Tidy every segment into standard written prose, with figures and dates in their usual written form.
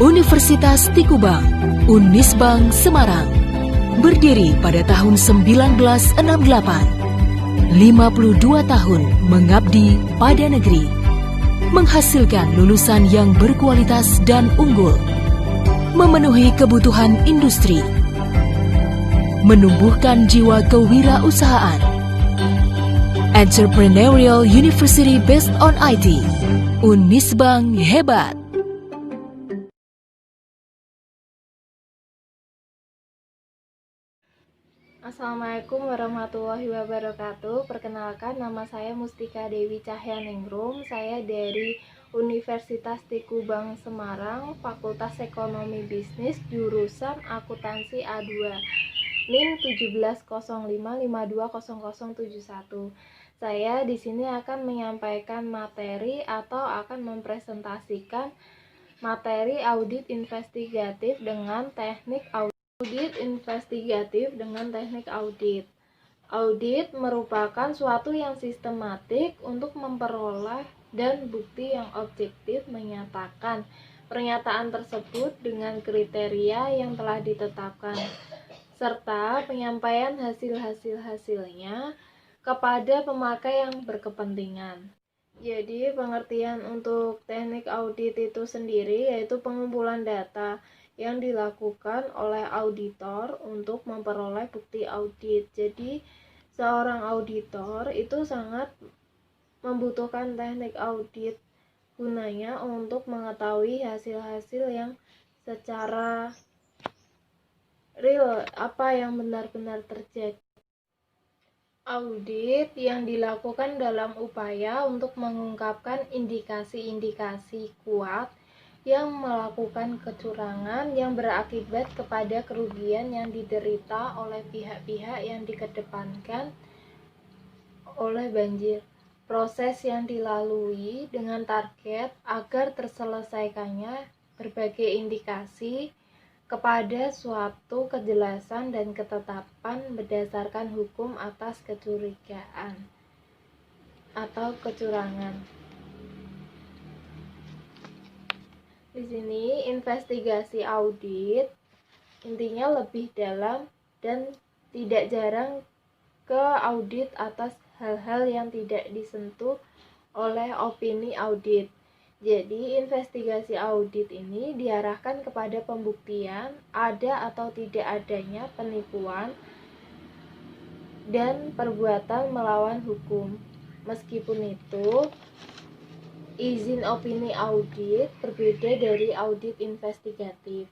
Universitas Tikubang, Unisbang Semarang, berdiri pada tahun 1968. 52 tahun mengabdi pada negeri, menghasilkan lulusan yang berkualitas dan unggul, memenuhi kebutuhan industri, menumbuhkan jiwa kewirausahaan. Entrepreneurial University based on IT, Unisbang hebat. Assalamualaikum warahmatullahi wabarakatuh. Perkenalkan, nama saya Mustika Dewi Cahyaningrum. Saya dari Universitas Tikubang Semarang, Fakultas Ekonomi Bisnis, jurusan Akuntansi A2, NIM 1705520071. Saya di sini akan menyampaikan materi atau akan mempresentasikan materi audit investigatif dengan teknik audit. Audit investigatif dengan teknik audit. Audit merupakan suatu yang sistematik untuk memperoleh dan bukti yang objektif menyatakan pernyataan tersebut dengan kriteria yang telah ditetapkan, serta penyampaian hasilnya kepada pemakai yang berkepentingan. Jadi pengertian untuk teknik audit itu sendiri yaitu pengumpulan data yang dilakukan oleh auditor untuk memperoleh bukti audit. Jadi seorang auditor itu sangat membutuhkan teknik audit gunanya untuk mengetahui hasil-hasil yang secara real, apa yang benar-benar terjadi. Audit yang dilakukan dalam upaya untuk mengungkapkan indikasi-indikasi kuat yang melakukan kecurangan yang berakibat kepada kerugian yang diderita oleh pihak-pihak yang dikedepankan oleh banjir. Proses yang dilalui dengan target agar terselesaikannya berbagai indikasi kepada suatu kejelasan dan ketetapan berdasarkan hukum atas kecurigaan atau kecurangan. Di sini investigasi audit intinya lebih dalam dan tidak jarang ke audit atas hal-hal yang tidak disentuh oleh opini audit. Jadi investigasi audit ini diarahkan kepada pembuktian ada atau tidak adanya penipuan dan perbuatan melawan hukum. Meskipun itu, izin opini audit berbeda dari audit investigatif.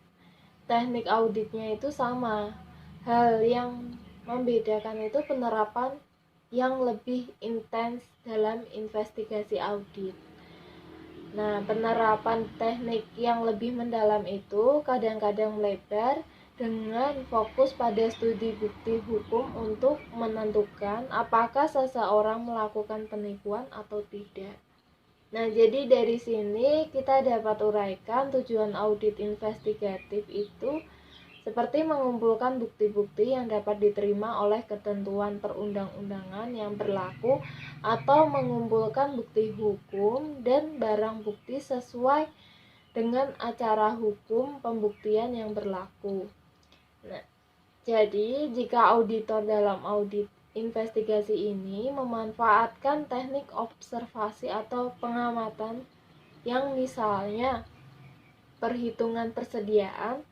Teknik auditnya itu sama. Hal yang membedakan itu penerapan yang lebih intens dalam investigasi audit. Nah, penerapan teknik yang lebih mendalam itu kadang-kadang melebar dengan fokus pada studi bukti hukum untuk menentukan apakah seseorang melakukan penipuan atau tidak. Nah, jadi dari sini kita dapat uraikan tujuan audit investigatif itu seperti mengumpulkan bukti-bukti yang dapat diterima oleh ketentuan perundang-undangan yang berlaku atau mengumpulkan bukti hukum dan barang bukti sesuai dengan acara hukum pembuktian yang berlaku. Nah, jadi jika auditor dalam audit investigasi ini memanfaatkan teknik observasi atau pengamatan yang misalnya perhitungan persediaan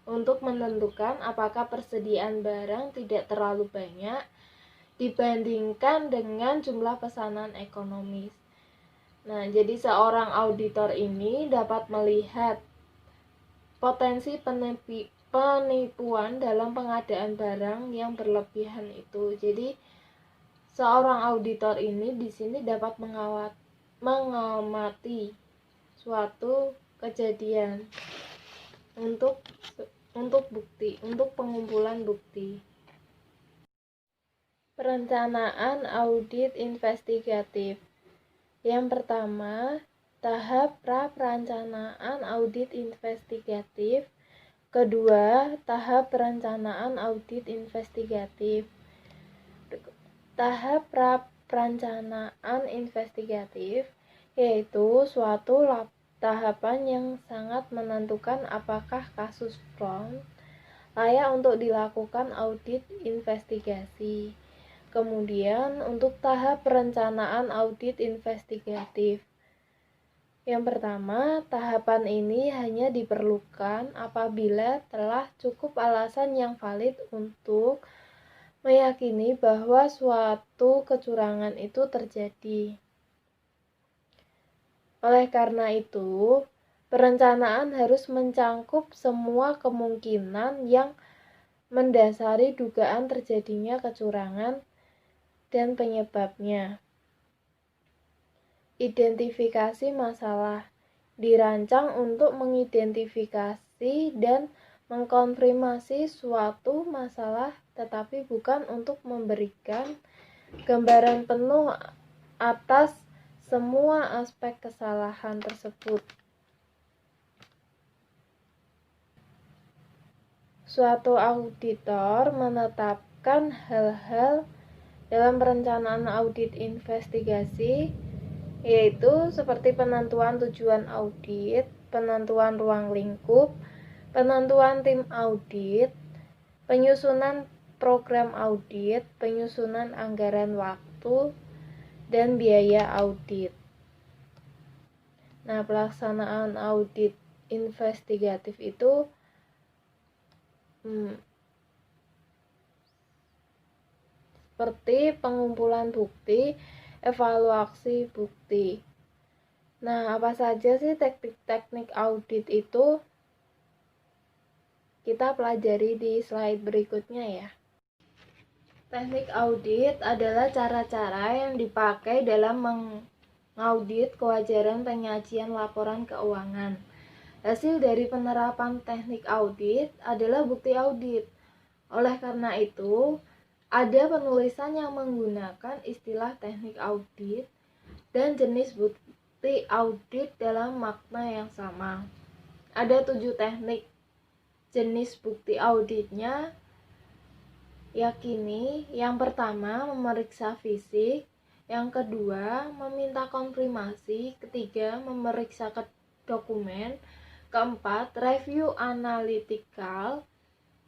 untuk menentukan apakah persediaan barang tidak terlalu banyak dibandingkan dengan jumlah pesanan ekonomis. Nah, jadi seorang auditor ini dapat melihat potensi penipuan dalam pengadaan barang yang berlebihan itu. Jadi seorang auditor ini di sini dapat mengamati suatu kejadian untuk bukti, untuk pengumpulan bukti. Perencanaan audit investigatif. Yang pertama, tahap pra-perencanaan audit investigatif. Kedua, tahap perencanaan audit investigatif. Tahap pra-perencanaan investigatif yaitu suatu tahapan yang sangat menentukan apakah kasus fraud layak untuk dilakukan audit investigasi. Kemudian untuk tahap perencanaan audit investigatif. Yang pertama, tahapan ini hanya diperlukan apabila telah cukup alasan yang valid untuk meyakini bahwa suatu kecurangan itu terjadi. Oleh karena itu, perencanaan harus mencangkup semua kemungkinan yang mendasari dugaan terjadinya kecurangan dan penyebabnya. Identifikasi masalah dirancang untuk mengidentifikasi dan mengkonfirmasi suatu masalah, tetapi bukan untuk memberikan gambaran penuh atas semua aspek kesalahan tersebut. Suatu auditor menetapkan hal-hal dalam perencanaan audit investigasi, yaitu seperti penentuan tujuan audit, penentuan ruang lingkup, penentuan tim audit, penyusunan program audit, penyusunan anggaran waktu, dan biaya audit. Nah, pelaksanaan audit investigatif itu seperti pengumpulan bukti, evaluasi bukti. Nah, apa saja sih teknik-teknik audit itu? Kita pelajari di slide berikutnya ya. Teknik audit adalah cara-cara yang dipakai dalam mengaudit kewajaran penyajian laporan keuangan. Hasil dari penerapan teknik audit adalah bukti audit. Oleh karena itu, ada penulisan yang menggunakan istilah teknik audit dan jenis bukti audit dalam makna yang sama. Ada 7 teknik jenis bukti auditnya, yakni yang pertama memeriksa fisik, yang kedua meminta konfirmasi, ketiga memeriksa dokumen, keempat review analitikal,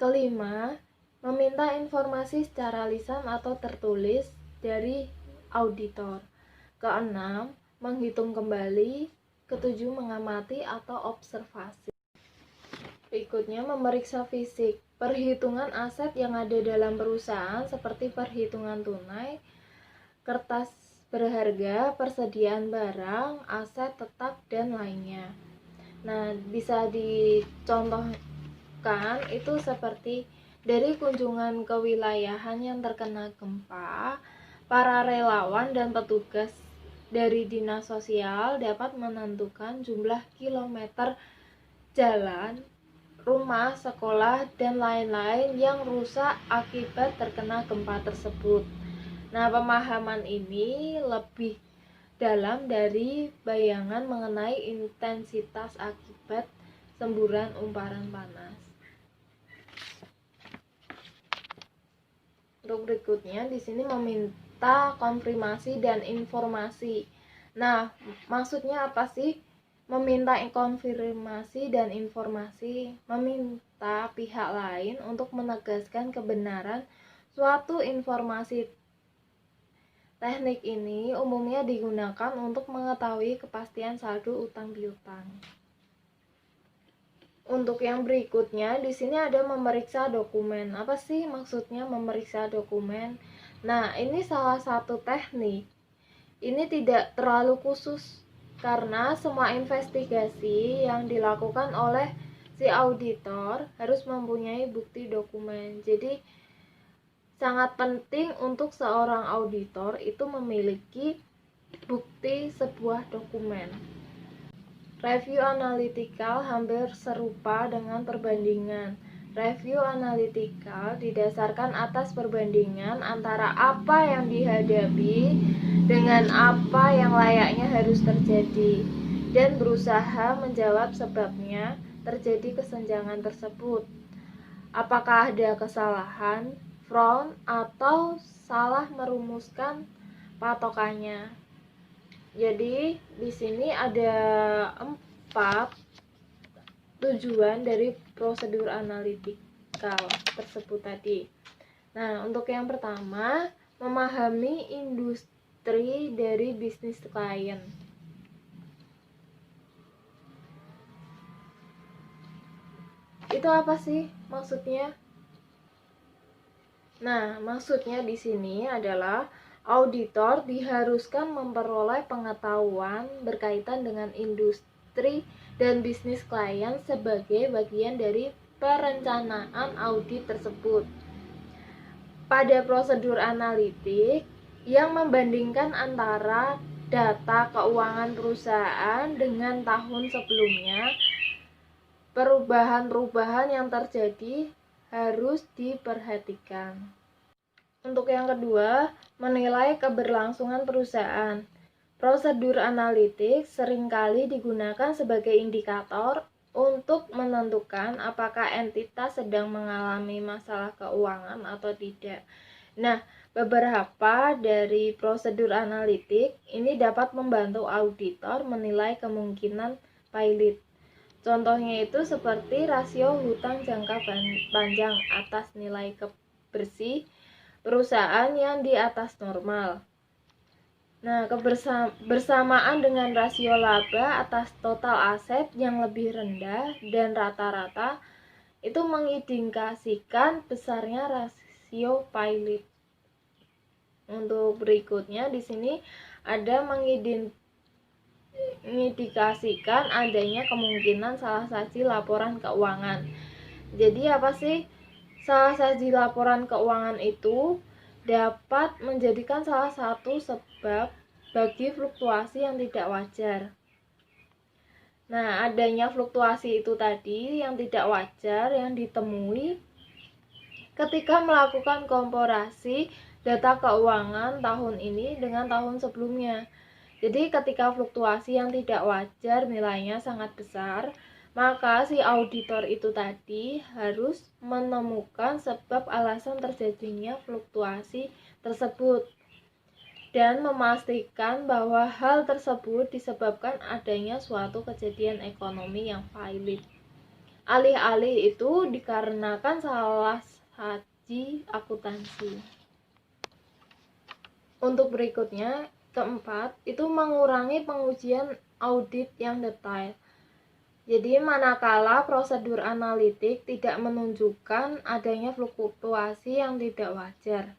kelima meminta informasi secara lisan atau tertulis dari auditor, keenam menghitung kembali, ketujuh mengamati atau observasi. Berikutnya memeriksa fisik. Perhitungan aset yang ada dalam perusahaan seperti perhitungan tunai, kertas berharga, persediaan barang, aset tetap, dan lainnya. Nah, bisa dicontohkan itu seperti dari kunjungan ke wilayahan yang terkena gempa, para relawan dan petugas dari dinas sosial dapat menentukan jumlah kilometer jalan, rumah, sekolah, dan lain-lain yang rusak akibat terkena gempa tersebut. Nah, pemahaman ini lebih dalam dari bayangan mengenai intensitas akibat semburan umparan panas. Untuk berikutnya, di sini meminta konfirmasi dan informasi. Nah, maksudnya apa sih? Meminta konfirmasi dan informasi, meminta pihak lain untuk menegaskan kebenaran suatu informasi. Teknik ini umumnya digunakan untuk mengetahui kepastian saldo utang piutang. Untuk yang berikutnya, di sini ada memeriksa dokumen. Apa sih maksudnya memeriksa dokumen? Nah, ini salah satu teknik. Ini tidak terlalu khusus, karena semua investigasi yang dilakukan oleh si auditor harus mempunyai bukti dokumen. Jadi sangat penting untuk seorang auditor itu memiliki bukti sebuah dokumen. Review analitikal hampir serupa dengan perbandingan. Review analitikal didasarkan atas perbandingan antara apa yang dihadapi dengan apa yang layaknya harus terjadi, dan berusaha menjawab sebabnya terjadi kesenjangan tersebut. Apakah ada kesalahan, fraud, atau salah merumuskan patokannya. Jadi di sini ada keempat, tujuan dari prosedur analitikal tersebut tadi. Nah, untuk yang pertama, memahami industri dari bisnis klien. Itu apa sih maksudnya? Nah, maksudnya di sini adalah auditor diharuskan memperoleh pengetahuan berkaitan dengan industri dan bisnis klien sebagai bagian dari perencanaan audit tersebut. Pada prosedur analitik yang membandingkan antara data keuangan perusahaan dengan tahun sebelumnya, perubahan-perubahan yang terjadi harus diperhatikan. Untuk yang kedua, menilai keberlangsungan perusahaan. Prosedur analitik seringkali digunakan sebagai indikator untuk menentukan apakah entitas sedang mengalami masalah keuangan atau tidak. Nah, beberapa dari prosedur analitik ini dapat membantu auditor menilai kemungkinan pilot. Contohnya itu seperti rasio hutang jangka panjang atas nilai bersih perusahaan yang di atas normal. Nah, bersamaan dengan rasio laba atas total aset yang lebih rendah dan rata-rata itu mengindikasikan besarnya rasio pilot. Untuk berikutnya di sini ada mengindikasikan adanya kemungkinan salah saji laporan keuangan. Jadi apa sih salah saji laporan keuangan itu? Dapat menjadikan salah satu sebab bagi fluktuasi yang tidak wajar. Nah, adanya fluktuasi itu tadi yang tidak wajar yang ditemui ketika melakukan komparasi data keuangan tahun ini dengan tahun sebelumnya. Jadi ketika fluktuasi yang tidak wajar nilainya sangat besar, maka si auditor itu tadi harus menemukan sebab alasan terjadinya fluktuasi tersebut dan memastikan bahwa hal tersebut disebabkan adanya suatu kejadian ekonomi yang valid. Alih-alih itu dikarenakan salah saji akuntansi. Untuk berikutnya, keempat, itu mengurangi pengujian audit yang detail. Jadi manakala prosedur analitik tidak menunjukkan adanya fluktuasi yang tidak wajar.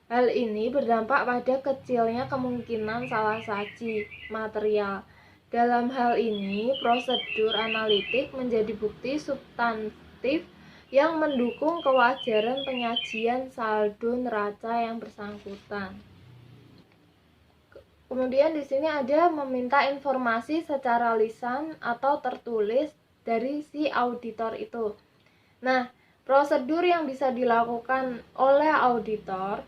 Hal ini berdampak pada kecilnya kemungkinan salah saji material. Dalam hal ini, prosedur analitik menjadi bukti substantif yang mendukung kewajaran penyajian saldo neraca yang bersangkutan. Kemudian di sini ada meminta informasi secara lisan atau tertulis dari si auditor itu. Nah, prosedur yang bisa dilakukan oleh auditor,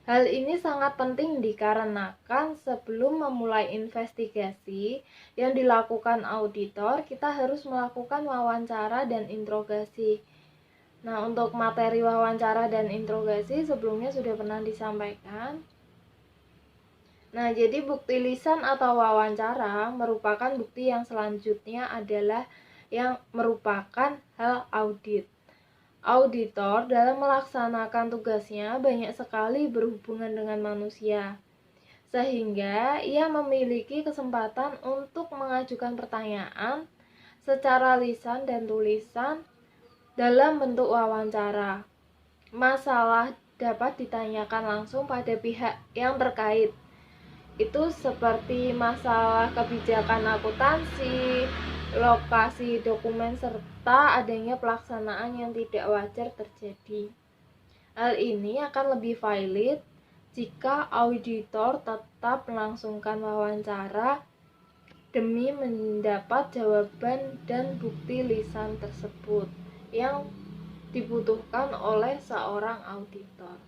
hal ini sangat penting dikarenakan sebelum memulai investigasi yang dilakukan auditor, kita harus melakukan wawancara dan interogasi. Nah, untuk materi wawancara dan interogasi sebelumnya sudah pernah disampaikan. Nah, jadi bukti lisan atau wawancara merupakan bukti yang selanjutnya adalah yang merupakan hal audit. Auditor dalam melaksanakan tugasnya banyak sekali berhubungan dengan manusia, sehingga ia memiliki kesempatan untuk mengajukan pertanyaan secara lisan dan tulisan dalam bentuk wawancara. Masalah dapat ditanyakan langsung pada pihak yang terkait. Itu seperti masalah kebijakan akuntansi, lokasi dokumen, serta adanya pelaksanaan yang tidak wajar terjadi. Hal ini akan lebih valid jika auditor tetap melangsungkan wawancara demi mendapat jawaban dan bukti lisan tersebut yang dibutuhkan oleh seorang auditor.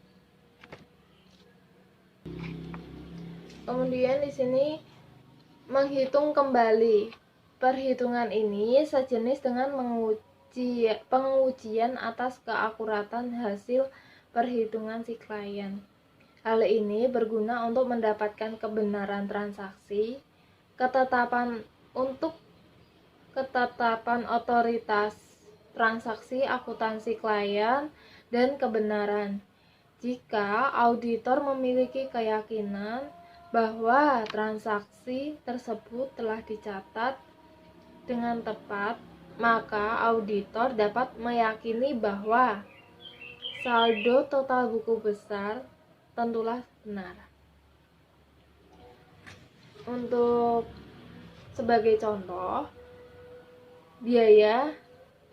Kemudian di sini menghitung kembali. Perhitungan ini sejenis dengan pengujian atas keakuratan hasil perhitungan si klien. Hal ini berguna untuk mendapatkan kebenaran transaksi, ketetapan untuk ketetapan otoritas transaksi akuntansi klien dan kebenaran. Jika auditor memiliki keyakinan bahwa transaksi tersebut telah dicatat dengan tepat, maka auditor dapat meyakini bahwa saldo total buku besar tentulah benar. Untuk sebagai contoh, biaya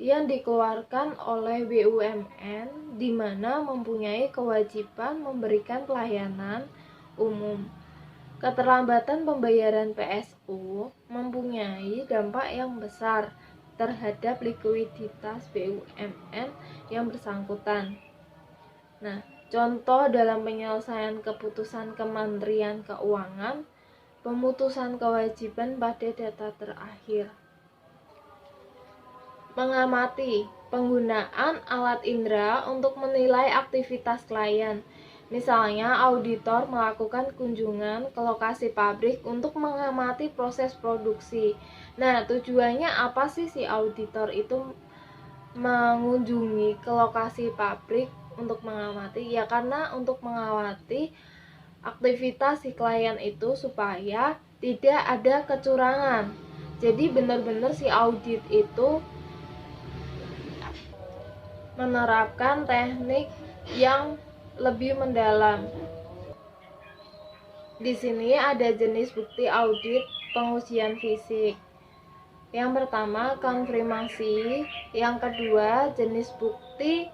yang dikeluarkan oleh BUMN di mana mempunyai kewajiban memberikan pelayanan umum. Keterlambatan pembayaran PSU mempunyai dampak yang besar terhadap likuiditas BUMN yang bersangkutan. Nah, contoh dalam penyelesaian keputusan Kementerian Keuangan, pemutusan kewajiban pada data terakhir. Mengamati penggunaan alat indera untuk menilai aktivitas klien. Misalnya, auditor melakukan kunjungan ke lokasi pabrik untuk mengamati proses produksi. Nah, tujuannya apa sih si auditor itu mengunjungi ke lokasi pabrik untuk mengamati? Ya karena untuk mengamati aktivitas si klien itu supaya tidak ada kecurangan. Jadi benar-benar si audit itu menerapkan teknik yang lebih mendalam. Di sini ada jenis bukti audit pengujian fisik. Yang pertama, konfirmasi. Yang kedua, jenis bukti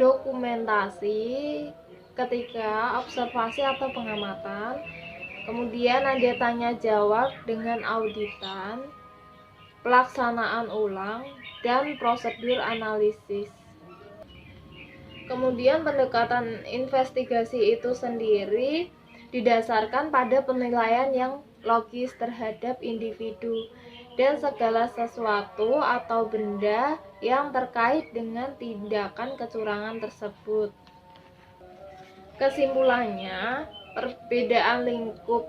dokumentasi ketika observasi atau pengamatan. Kemudian ada tanya jawab dengan auditan, pelaksanaan ulang, dan prosedur analisis. Kemudian pendekatan investigasi itu sendiri didasarkan pada penilaian yang logis terhadap individu dan segala sesuatu atau benda yang terkait dengan tindakan kecurangan tersebut. Kesimpulannya, perbedaan lingkup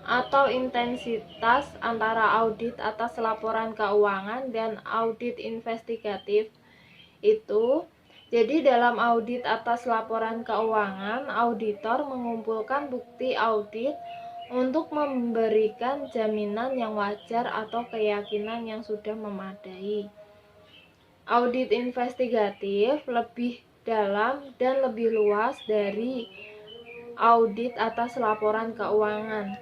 atau intensitas antara audit atas laporan keuangan dan audit investigatif itu, jadi dalam audit atas laporan keuangan, auditor mengumpulkan bukti audit untuk memberikan jaminan yang wajar atau keyakinan yang sudah memadai. Audit investigatif lebih dalam dan lebih luas dari audit atas laporan keuangan,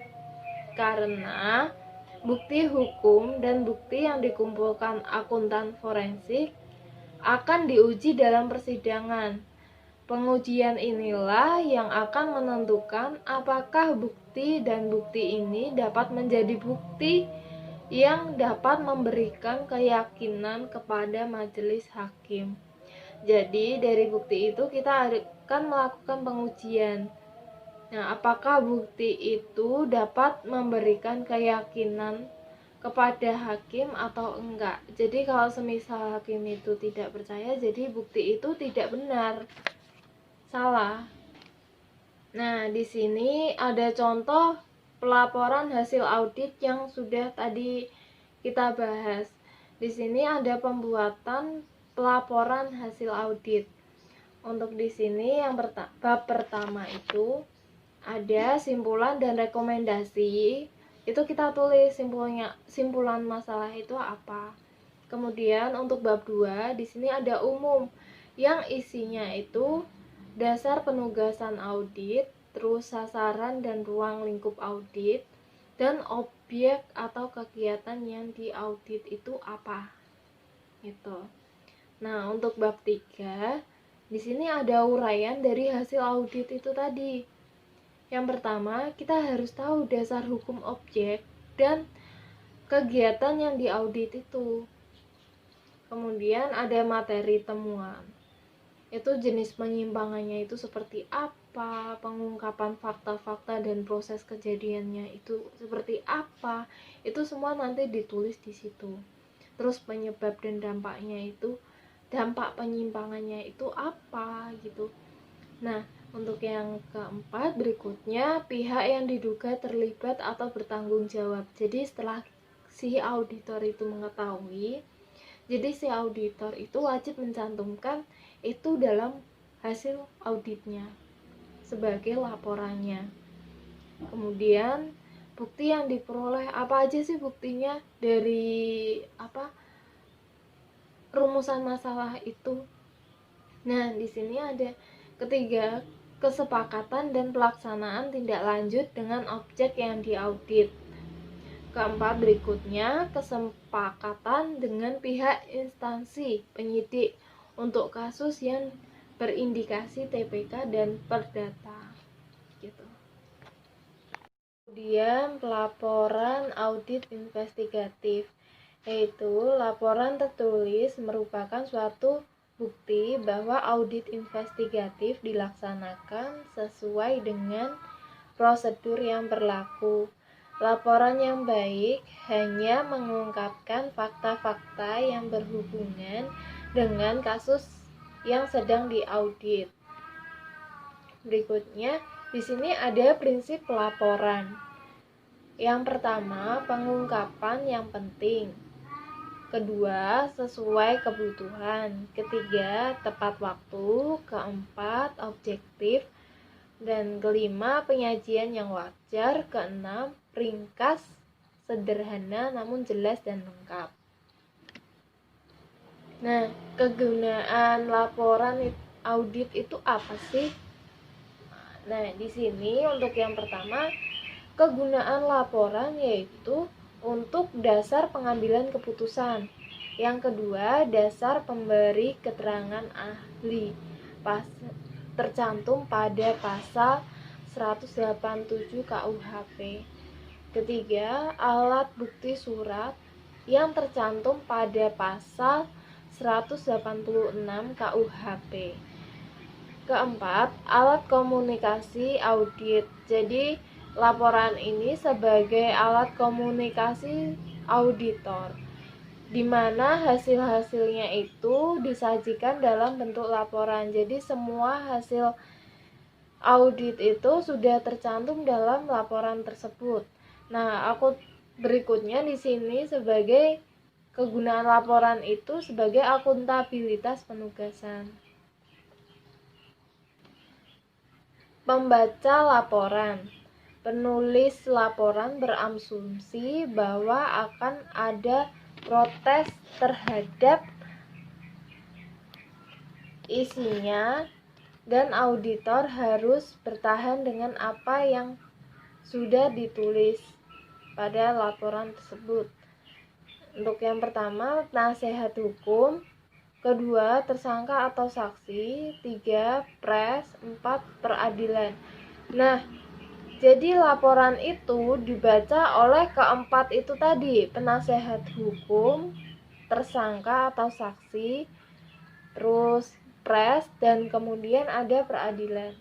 karena bukti hukum dan bukti yang dikumpulkan akuntan forensik akan diuji dalam persidangan. Pengujian inilah yang akan menentukan apakah bukti dan bukti ini dapat menjadi bukti yang dapat memberikan keyakinan kepada majelis hakim. Jadi dari bukti itu kita akan melakukan pengujian. Nah, apakah bukti itu dapat memberikan keyakinan kepada hakim atau enggak. Jadi kalau semisal hakim itu tidak percaya, jadi bukti itu tidak benar, salah. Nah, di sini ada contoh pelaporan hasil audit yang sudah tadi kita bahas. Di sini ada pembuatan pelaporan hasil audit. Untuk di sini yang bab pertama itu ada simpulan dan rekomendasi. Itu kita tulis simpulan masalah itu apa. Kemudian untuk bab 2 di sini ada umum yang isinya itu dasar penugasan audit, terus sasaran dan ruang lingkup audit, dan objek atau kegiatan yang diaudit itu apa. Gitu. Nah, untuk bab 3 di sini ada uraian dari hasil audit itu tadi. Yang pertama, kita harus tahu dasar hukum objek dan kegiatan yang diaudit itu. Kemudian ada materi temuan. Itu jenis penyimpangannya itu seperti apa, pengungkapan fakta-fakta dan proses kejadiannya itu seperti apa. Itu semua nanti ditulis di situ. Terus penyebab dan dampaknya itu, dampak penyimpangannya itu apa gitu. Nah, untuk yang keempat berikutnya, pihak yang diduga terlibat atau bertanggung jawab. Jadi setelah si auditor itu mengetahui. Jadi si auditor itu wajib mencantumkan itu dalam hasil auditnya sebagai laporannya. Kemudian bukti yang diperoleh, apa aja sih buktinya dari rumusan masalah itu. Nah, di sini ada ketiga, kesepakatan dan pelaksanaan tindak lanjut dengan objek yang diaudit. Keempat, berikutnya kesepakatan dengan pihak instansi penyidik untuk kasus yang berindikasi TPK dan perdata gitu. Kemudian pelaporan audit investigatif, yaitu laporan tertulis merupakan suatu bukti bahwa audit investigatif dilaksanakan sesuai dengan prosedur yang berlaku. Laporan yang baik hanya mengungkapkan fakta-fakta yang berhubungan dengan kasus yang sedang diaudit. Berikutnya, di sini ada prinsip pelaporan. Yang pertama, pengungkapan yang penting. Kedua, sesuai kebutuhan. Ketiga, tepat waktu. Keempat, objektif. Dan kelima, penyajian yang wajar. Keenam, ringkas, sederhana namun jelas dan lengkap. Nah, kegunaan laporan audit itu apa sih? Nah, di sini untuk yang pertama, kegunaan laporan yaitu untuk dasar pengambilan keputusan. Yang kedua, dasar pemberi keterangan ahli. Tercantum pada pasal 187 KUHP. Ketiga, alat bukti surat yang tercantum pada pasal 186 KUHP. Keempat, alat komunikasi audit. Jadi, laporan ini sebagai alat komunikasi auditor, di mana hasil-hasilnya itu disajikan dalam bentuk laporan. Jadi, semua hasil audit itu sudah tercantum dalam laporan tersebut. Nah, aku berikutnya di sini sebagai kegunaan laporan itu sebagai akuntabilitas penugasan. Pembaca laporan. Penulis laporan berasumsi bahwa akan ada protes terhadap isinya dan auditor harus bertahan dengan apa yang sudah ditulis pada laporan tersebut. Untuk yang pertama, nasihat hukum. Kedua, tersangka atau saksi. 3, pres. 4, peradilan. Nah, jadi laporan itu dibaca oleh keempat itu tadi, penasehat hukum, tersangka atau saksi, terus pres, dan kemudian ada peradilan.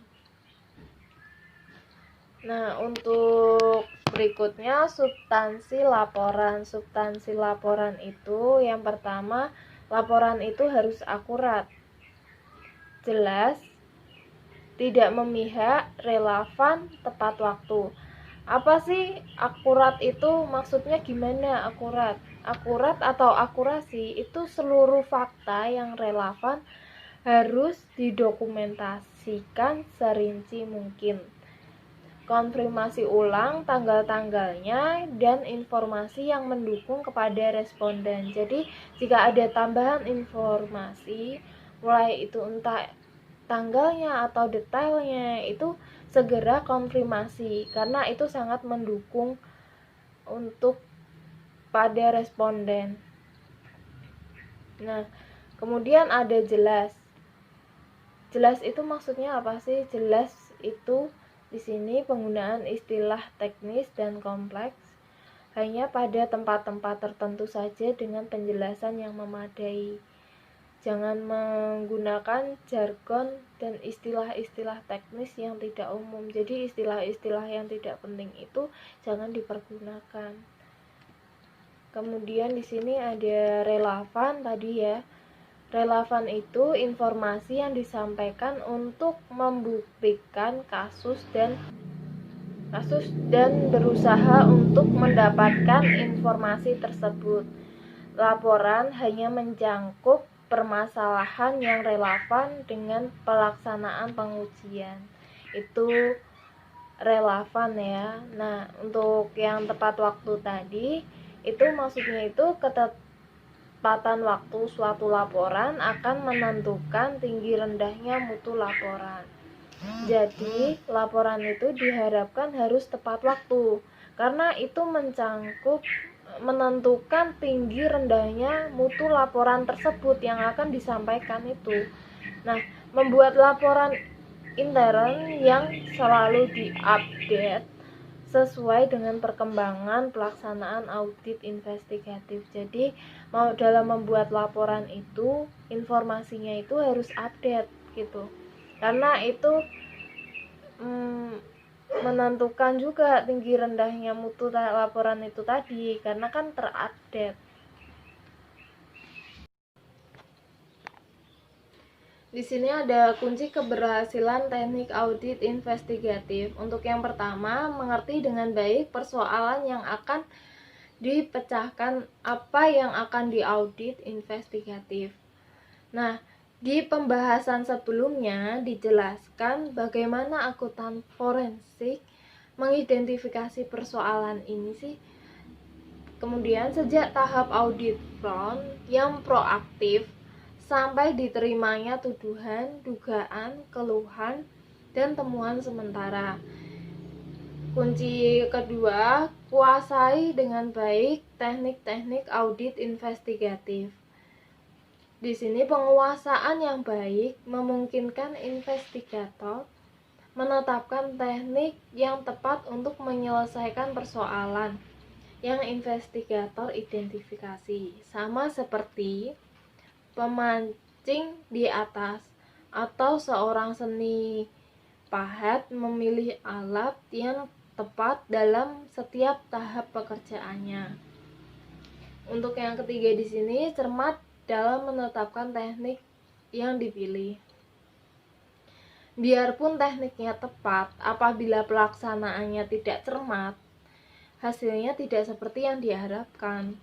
Nah, untuk berikutnya substansi laporan. Substansi laporan itu yang pertama, laporan itu harus akurat, jelas, tidak memihak, relevan, tepat waktu. Apa sih akurat itu? Maksudnya gimana akurat? Akurat atau akurasi itu seluruh fakta yang relevan harus didokumentasikan serinci mungkin. Konfirmasi ulang tanggal-tanggalnya dan informasi yang mendukung kepada responden. Jadi jika ada tambahan informasi, mulai itu entah tanggalnya atau detailnya, itu segera konfirmasi karena itu sangat mendukung untuk pada responden. Nah, kemudian ada jelas. Jelas itu maksudnya apa sih? Jelas itu di sini penggunaan istilah teknis dan kompleks hanya pada tempat-tempat tertentu saja dengan penjelasan yang memadai. Jangan menggunakan jargon dan istilah-istilah teknis yang tidak umum. Jadi istilah-istilah yang tidak penting itu jangan dipergunakan. Kemudian di sini ada relevan tadi ya. Relevan itu informasi yang disampaikan untuk membuktikan kasus dan kasus dan berusaha untuk mendapatkan informasi tersebut. Laporan hanya menjangkau permasalahan yang relevan dengan pelaksanaan pengujian. Itu relevan ya. Nah, untuk yang tepat waktu tadi, itu maksudnya itu ketepatan waktu suatu laporan akan menentukan tinggi rendahnya mutu laporan. Jadi, laporan itu diharapkan harus tepat waktu, karena itu menentukan tinggi rendahnya mutu laporan tersebut yang akan disampaikan itu. Nah, membuat laporan intern yang selalu diupdate sesuai dengan perkembangan pelaksanaan audit investigatif. Jadi, mau dalam membuat laporan itu, informasinya itu harus update gitu. Karena itu menentukan juga tinggi rendahnya mutu laporan itu tadi, karena kan terupdate. Di sini ada kunci keberhasilan teknik audit investigatif. Untuk yang pertama, mengerti dengan baik persoalan yang akan dipecahkan, apa yang akan diaudit investigatif. Nah, di pembahasan sebelumnya dijelaskan bagaimana akuntan forensik mengidentifikasi persoalan ini sih. Kemudian sejak tahap audit front yang proaktif sampai diterimanya tuduhan, dugaan, keluhan, dan temuan sementara. Kunci kedua, kuasai dengan baik teknik-teknik audit investigatif. Di sini penguasaan yang baik memungkinkan investigator menetapkan teknik yang tepat untuk menyelesaikan persoalan yang investigator identifikasi, sama seperti pemancing di atas atau seorang seni pahat memilih alat yang tepat dalam setiap tahap pekerjaannya. Untuk yang ketiga di sini, cermat dalam menetapkan teknik yang dipilih. Biarpun tekniknya tepat, apabila pelaksanaannya tidak cermat, hasilnya tidak seperti yang diharapkan.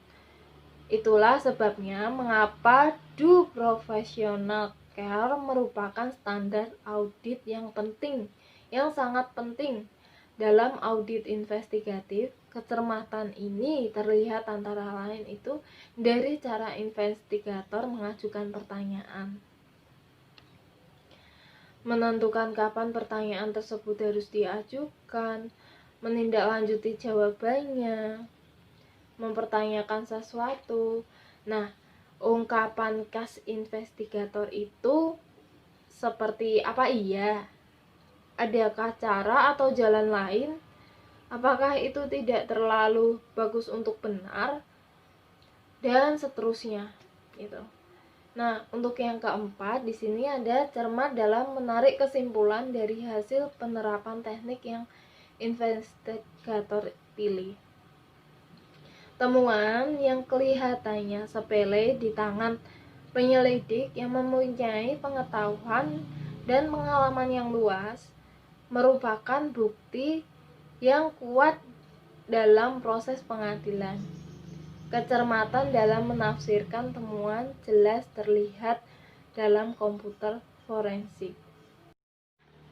Itulah sebabnya mengapa due professional care merupakan standar audit yang penting, yang sangat penting. Dalam audit investigatif, kecermatan ini terlihat antara lain itu dari cara investigator mengajukan pertanyaan, menentukan kapan pertanyaan tersebut harus diajukan, menindaklanjuti jawabannya, mempertanyakan sesuatu. Nah, ungkapan khas investigator itu seperti apa iya? Adakah cara atau jalan lain? Apakah itu tidak terlalu bagus untuk benar? Dan seterusnya gitu. Nah, untuk yang keempat di sini ada cermat dalam menarik kesimpulan dari hasil penerapan teknik yang investigator pilih. Temuan yang kelihatannya sepele di tangan penyelidik yang mempunyai pengetahuan dan pengalaman yang luas merupakan bukti yang kuat dalam proses pengadilan. Kecermatan dalam menafsirkan temuan jelas terlihat dalam komputer forensik.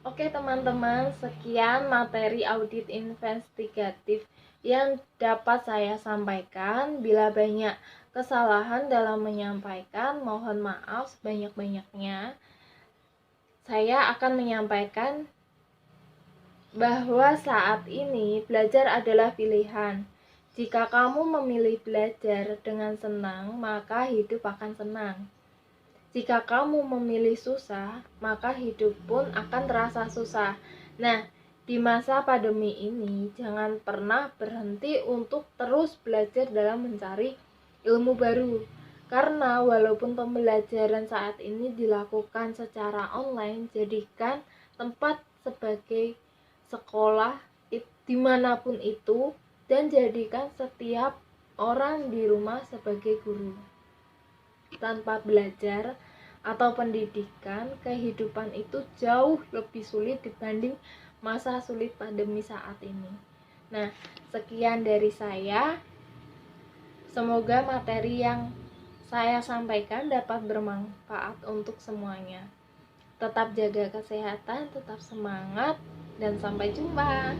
Oke teman-teman, sekian materi audit investigatif yang dapat saya sampaikan. Bila banyak kesalahan dalam menyampaikan, mohon maaf sebanyak-banyaknya. Saya akan menyampaikan bahwa saat ini belajar adalah pilihan. Jika kamu memilih belajar dengan senang, maka hidup akan senang. Jika kamu memilih susah, maka hidup pun akan terasa susah. Nah, di masa pandemi ini, jangan pernah berhenti untuk terus belajar dalam mencari ilmu baru. Karena walaupun pembelajaran saat ini dilakukan secara online, jadikan tempat sebagai sekolah dimanapun itu, dan jadikan setiap orang di rumah sebagai guru. Tanpa belajar atau pendidikan, kehidupan itu jauh lebih sulit dibanding masa sulit pandemi saat ini. Nah, sekian dari saya. Semoga materi yang saya sampaikan dapat bermanfaat untuk semuanya. Tetap jaga kesehatan, tetap semangat, dan sampai jumpa.